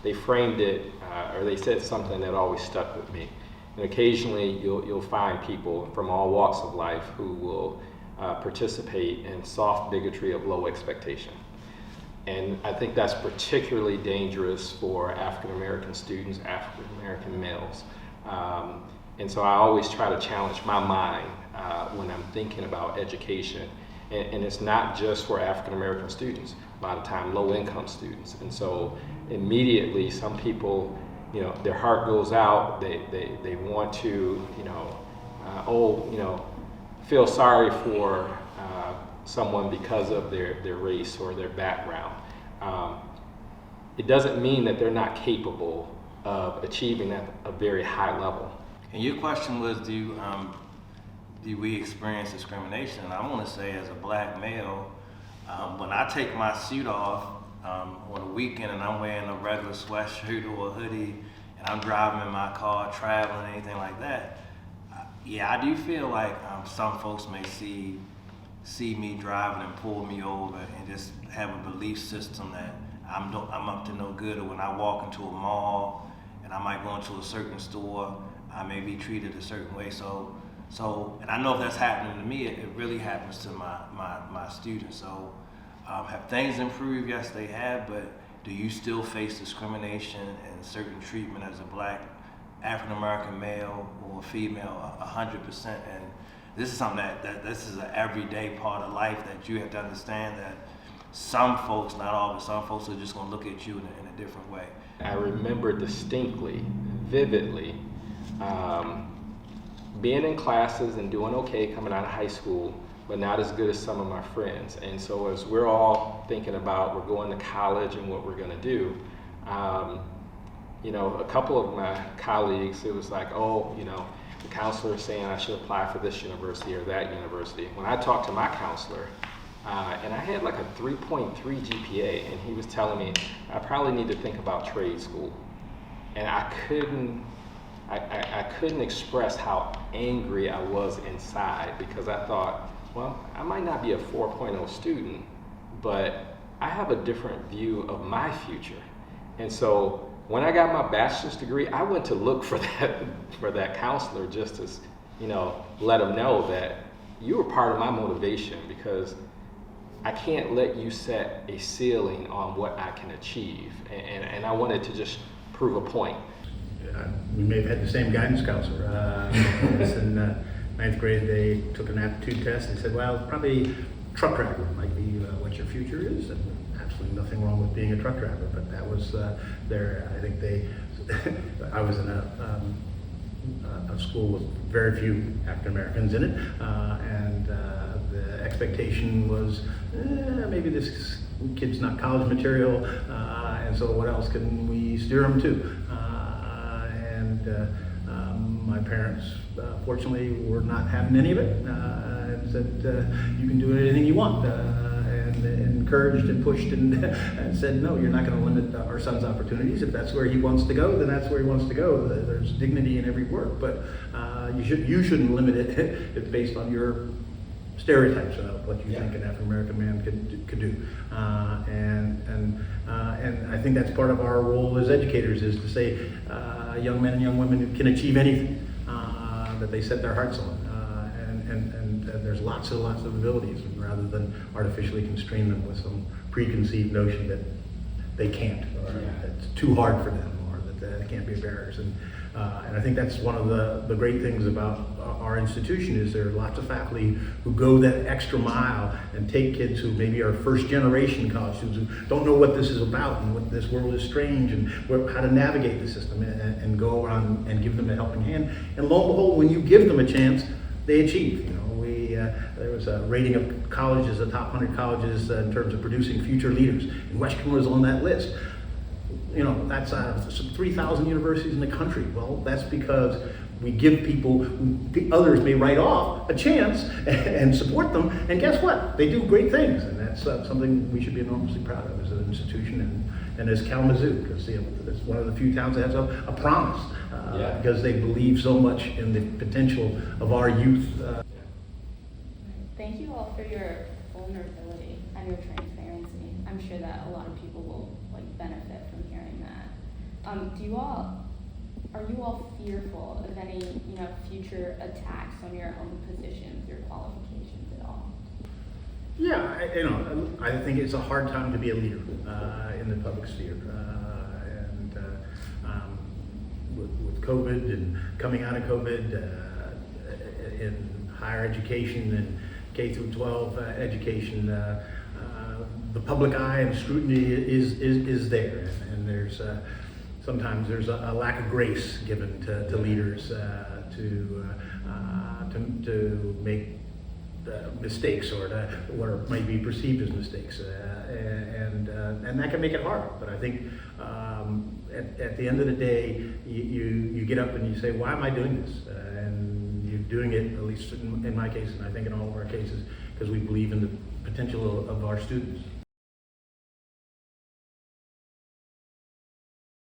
they framed it, or they said something that always stuck with me. And occasionally you'll find people from all walks of life who will participate in soft bigotry of low expectation. And I think that's particularly dangerous for African American students, African American males. And so I always try to challenge my mind when I'm thinking about education. And it's not just for African American students, a lot of time low income students. And so immediately some people, their heart goes out, they want to, feel sorry for someone because of their race or their background. It doesn't mean that they're not capable of achieving at a very high level. And your question was, do we experience discrimination? And I want to say, as a black male, when I take my suit off on a weekend and I'm wearing a regular sweatshirt or a hoodie and I'm driving in my car, traveling, anything like that, I do feel like some folks may see me driving and pull me over and just have a belief system that I'm up to no good. Or when I walk into a mall and I might go into a certain store, I may be treated a certain way. So, and I know if that's happening to me, it really happens to my students. So, have things improved? Yes, they have. But do you still face discrimination and certain treatment as a black African American male or female? 100%. And this is something that this is an everyday part of life that you have to understand that some folks, not all, but some folks are just going to look at you in a different way. I remember distinctly, vividly, being in classes and doing okay coming out of high school, but not as good as some of my friends. And so as we're all thinking about we're going to college and what we're going to do, a couple of my colleagues, it was like, the counselor is saying I should apply for this university or that university. When I talked to my counselor, and I had like a 3.3 GPA, and he was telling me I probably need to think about trade school. And I couldn't express how angry I was inside, because I thought, well, I might not be a 4.0 student, but I have a different view of my future. And so when I got my bachelor's degree, I went to look for that counselor just to, let him know that you were part of my motivation, because I can't let you set a ceiling on what I can achieve. And I wanted to just prove a point. We may have had the same guidance counselor. In ninth grade, they took an aptitude test and said, well, probably truck driver might be what your future is. And absolutely nothing wrong with being a truck driver, but that was I think I was in a school with very few African Americans in it, and the expectation was maybe this kid's not college material, and so what else can we steer them to? My parents, fortunately, were not having any of it, and said, you can do anything you want, and encouraged and pushed and said, no, you're not going to limit our son's opportunities. If that's where he wants to go, then that's where he wants to go. There's dignity in every work, but you shouldn't limit it based on your stereotypes of what you think an African American man could do, and I think that's part of our role as educators, is to say young men and young women can achieve anything that they set their hearts on, and there's lots of abilities, rather than artificially constrain them with some preconceived notion that they can't, or it's too hard for them, or that it can't be barriers. And I think that's one of the great things about our institution, is there are lots of faculty who go that extra mile and take kids who maybe are first generation college students who don't know what this is about and what this world is strange and how to navigate the system, and go around and give them a helping hand. And lo and behold, when you give them a chance, they achieve. There was a rating of colleges, the top 100 colleges in terms of producing future leaders, and Western was on that list. That's 3,000 universities in the country. Well, that's because we give people who others may write off a chance and support them, and guess what? They do great things, and that's something we should be enormously proud of as an institution, and as Kalamazoo, because it's one of the few towns that has a promise, because they believe so much in the potential of our youth. Thank you all for your vulnerability and your transparency. I'm sure that a lot of people will benefit from hearing that. Are you all fearful of any, future attacks on your own positions or qualifications at all? Yeah, I think it's a hard time to be a leader in the public sphere. With COVID and coming out of COVID, in higher education and K through 12 education, the public eye and scrutiny is there, and there's sometimes there's a lack of grace given to leaders to make mistakes or what might be perceived as mistakes, and that can make it hard. But I think at the end of the day, you get up and you say, why am I doing this? And you're doing it, at least in my case, and I think in all of our cases, because we believe in the potential of our students.